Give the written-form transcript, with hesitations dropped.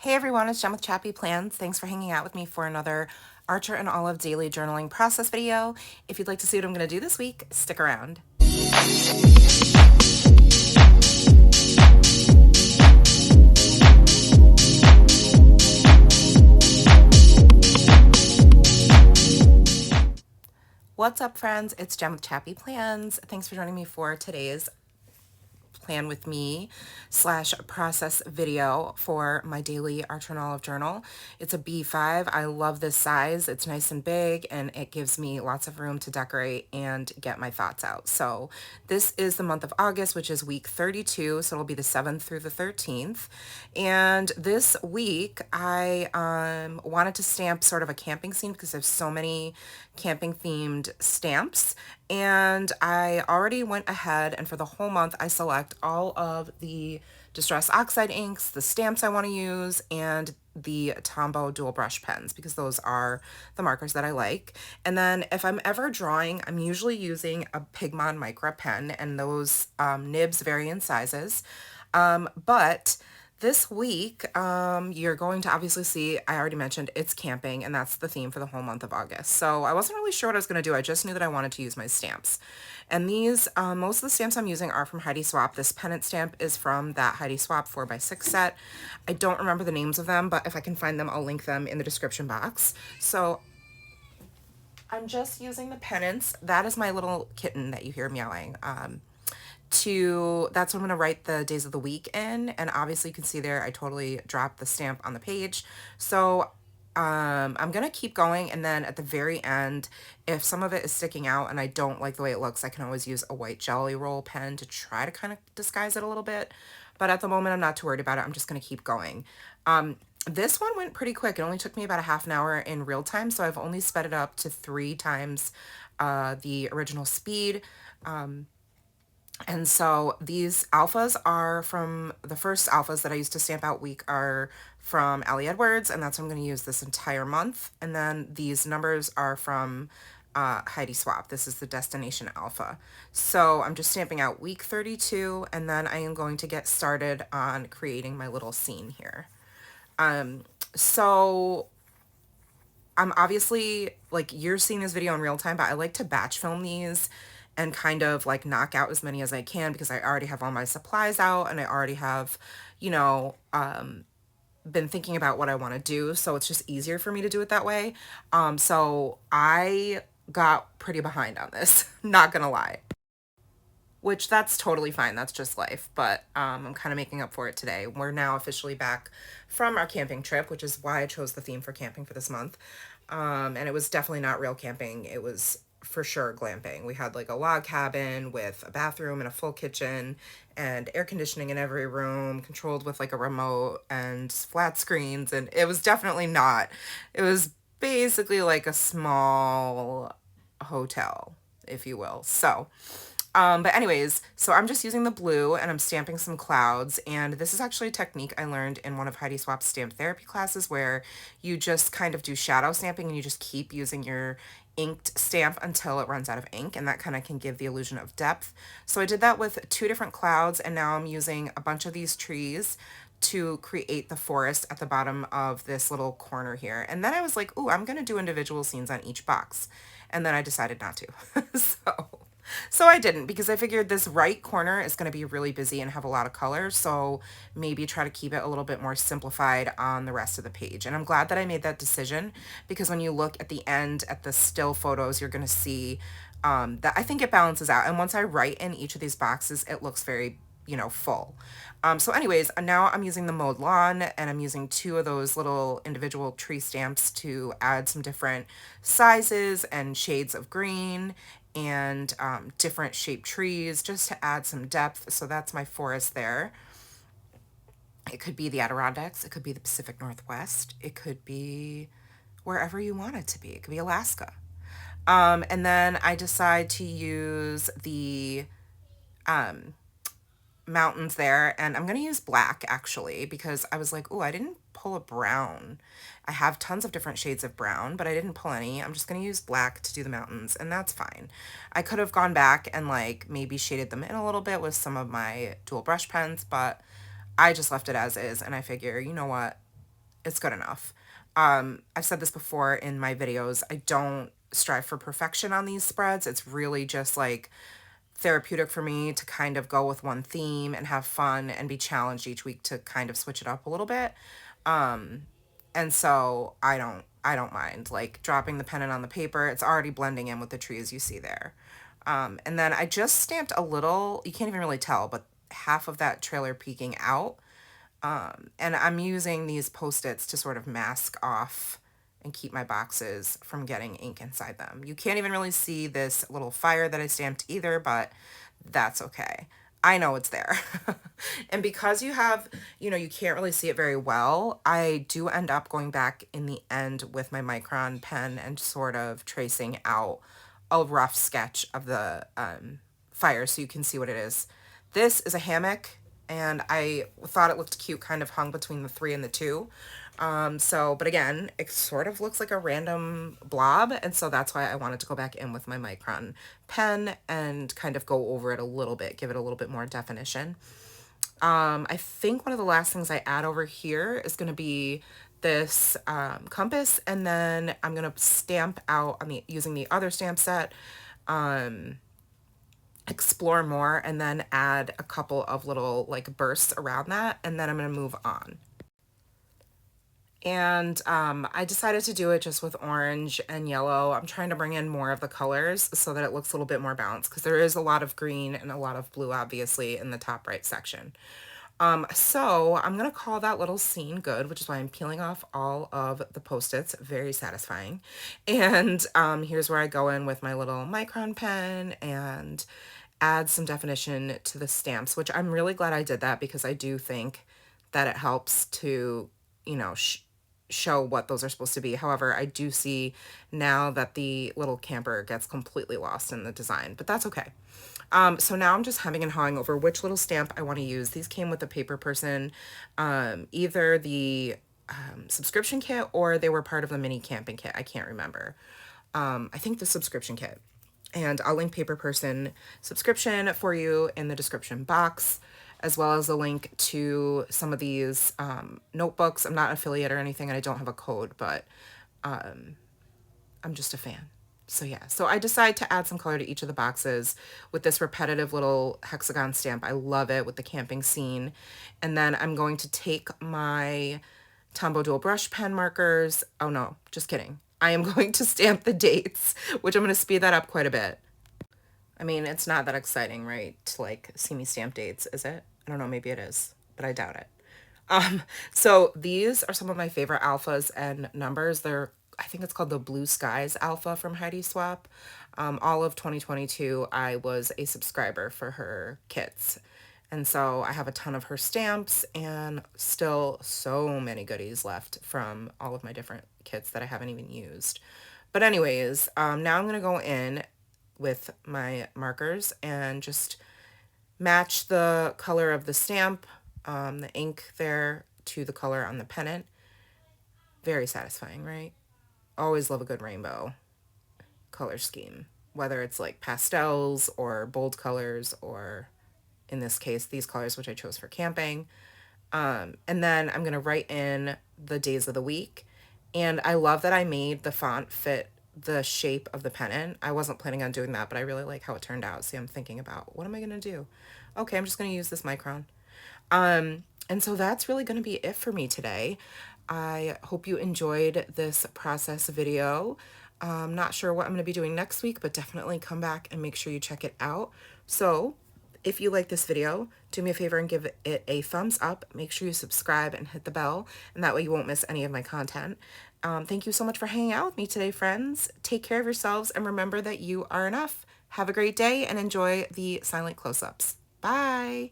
Hey everyone, it's Jen with ChappyPlans. Thanks for hanging out with me for another Archer and Olive daily journaling process video. If you'd like to see what I'm going to do this week, stick around. What's up, friends? It's Jen with ChappyPlans. Thanks for joining me for today's plan with me / process video for my daily Archer and Olive journal. It's a B5. I love this size. It's nice and big and it gives me lots of room to decorate and get my thoughts out. So this is the month of August, which is week 32. So it'll be the 7th through the 13th. And this week I wanted to stamp sort of a camping scene because there's so many camping themed stamps, and I already went ahead and for the whole month I select all of the Distress Oxide inks, the stamps I want to use, and the Tombow dual brush pens because those are the markers that I like. And then if I'm ever drawing, I'm usually using a Pigmon Micra pen, and those nibs vary in sizes. But this week, you're going to obviously see, I already mentioned, it's camping, and that's the theme for the whole month of August. So I wasn't really sure what I was going to do. I just knew that I wanted to use my stamps. And these, most of the stamps I'm using are from Heidi Swapp. This pennant stamp is from that Heidi Swapp 4x6 set. I don't remember the names of them, but if I can find them, I'll link them in the description box. So I'm just using the pennants. That is my little kitten that you hear meowing. That's what I'm going to write the days of the week in, and obviously you can see there I totally dropped the stamp on the page. So I'm gonna keep going, and then at the very end, if some of it is sticking out and I don't like the way it looks, I can always use a white Jelly Roll pen to try to kind of disguise it a little bit. But at the moment I'm not too worried about it. I'm just gonna keep going. This one went pretty quick. It only took me about a half an hour in real time, so I've only sped it up to 3 times the original speed. And so these alphas are from the first alphas that I used to stamp out week are from Allie Edwards, and that's what I'm going to use this entire month. And then these numbers are from Heidi Swapp. This is the Destination Alpha. So I'm just stamping out week 32, and then I am going to get started on creating my little scene here. So I'm obviously, like, you're seeing this video in real time, but I like to batch film these and kind of like knock out as many as I can because I already have all my supplies out and I already have, you know, been thinking about what I want to do. So it's just easier for me to do it that way. So I got pretty behind on this, not gonna lie. Which that's totally fine. That's just life. But I'm kind of making up for it today. We're now officially back from our camping trip, which is why I chose the theme for camping for this month. And it was definitely not real camping. It was for sure glamping. We had like a log cabin with a bathroom and a full kitchen and air conditioning in every room, controlled with like a remote and flat screens. And it was definitely not. It was basically like a small hotel, if you will. So but anyways, so I'm just using the blue and I'm stamping some clouds, and this is actually a technique I learned in one of Heidi Swapp's stamp therapy classes where you just kind of do shadow stamping and you just keep using your inked stamp until it runs out of ink, and that kind of can give the illusion of depth. So I did that with 2 different clouds, and now I'm using a bunch of these trees to create the forest at the bottom of this little corner here. And then I was like, ooh, I'm going to do individual scenes on each box. And then I decided not to. So I didn't, because I figured this right corner is going to be really busy and have a lot of color, so maybe try to keep it a little bit more simplified on the rest of the page. And I'm glad that I made that decision, because when you look at the end at the still photos, you're going to see that I think it balances out. And once I write in each of these boxes, it looks very, you know, full. So anyways, now I'm using the mowed lawn, and I'm using 2 of those little individual tree stamps to add some different sizes and shades of green and different shaped trees just to add some depth. So that's my forest there. It could be the Adirondacks, it could be the Pacific Northwest, it could be wherever you want it to be. It could be Alaska. And then I decide to use the mountains there, and I'm going to use black actually because I was like, oh, I didn't pull a brown. I have tons of different shades of brown, but I didn't pull any. I'm just going to use black to do the mountains, and that's fine. I could have gone back and like maybe shaded them in a little bit with some of my dual brush pens, but I just left it as is, and I figure, you know what, it's good enough. I've said this before in my videos. I don't strive for perfection on these spreads. It's really just like therapeutic for me to kind of go with one theme and have fun and be challenged each week to kind of switch it up a little bit. And so I don't mind like dropping the pennant on the paper. It's already blending in with the trees you see there. And then I just stamped a little, you can't even really tell, but half of that trailer peeking out. And I'm using these Post-its to sort of mask off and keep my boxes from getting ink inside them. You can't even really see this little fire that I stamped either, but that's okay. I know it's there. And because you can't really see it very well, I do end up going back in the end with my micron pen and sort of tracing out a rough sketch of the fire so you can see what it is. This is a hammock, and I thought it looked cute, kind of hung between the 3 and the 2. But again, it sort of looks like a random blob, and so that's why I wanted to go back in with my micron pen and kind of go over it a little bit, give it a little bit more definition. I think one of the last things I add over here is going to be this compass, and then I'm going to stamp out using the other stamp set, explore more, and then add a couple of little like bursts around that, and then I'm going to move on. And I decided to do it just with orange and yellow. I'm trying to bring in more of the colors so that it looks a little bit more balanced, because there is a lot of green and a lot of blue, obviously, in the top right section. So I'm going to call that little scene good, which is why I'm peeling off all of the Post-its. Very satisfying. And here's where I go in with my little micron pen and add some definition to the stamps, which I'm really glad I did that, because I do think that it helps to, show what those are supposed to be. However, I do see now that the little camper gets completely lost in the design, but that's okay. So now I'm just hemming and hawing over which little stamp I want to use. These came with the Paper Person, either the subscription kit or they were part of the mini camping kit. I can't remember. I think the subscription kit. And I'll link Paper Person subscription for you in the description box, as well as a link to some of these notebooks. I'm not affiliate or anything, and I don't have a code, but I'm just a fan. So yeah, so I decide to add some color to each of the boxes with this repetitive little hexagon stamp. I love it with the camping scene. And then I'm going to take my Tombow Dual Brush pen markers. Oh no, just kidding. I am going to stamp the dates, which I'm going to speed that up quite a bit. I mean, it's not that exciting, right, to like see me stamp dates, is it? I don't know, maybe it is, but I doubt it. So these are some of my favorite alphas and numbers. I think it's called the Blue Skies Alpha from Heidi Swap. All of 2022, I was a subscriber for her kits. And so I have a ton of her stamps and still so many goodies left from all of my different kits that I haven't even used. But anyways, now I'm going to go in with my markers and just match the color of the stamp, the ink there, to the color on the pennant. Very satisfying, right? Always love a good rainbow color scheme, whether it's like pastels or bold colors, or in this case, these colors, which I chose for camping. And then I'm going to write in the days of the week. And I love that I made the font fit the shape of the pennant. I wasn't planning on doing that, but I really like how it turned out. See, I'm thinking about, what am I going to do? Okay, I'm just going to use this micron. And so that's really going to be it for me today. I hope you enjoyed this process video. I'm not sure what I'm going to be doing next week, but definitely come back and make sure you check it out. So if you like this video, do me a favor and give it a thumbs up. Make sure you subscribe and hit the bell, and that way you won't miss any of my content. Thank you so much for hanging out with me today, friends. Take care of yourselves, and remember that you are enough. Have a great day, and enjoy the silent close-ups. Bye!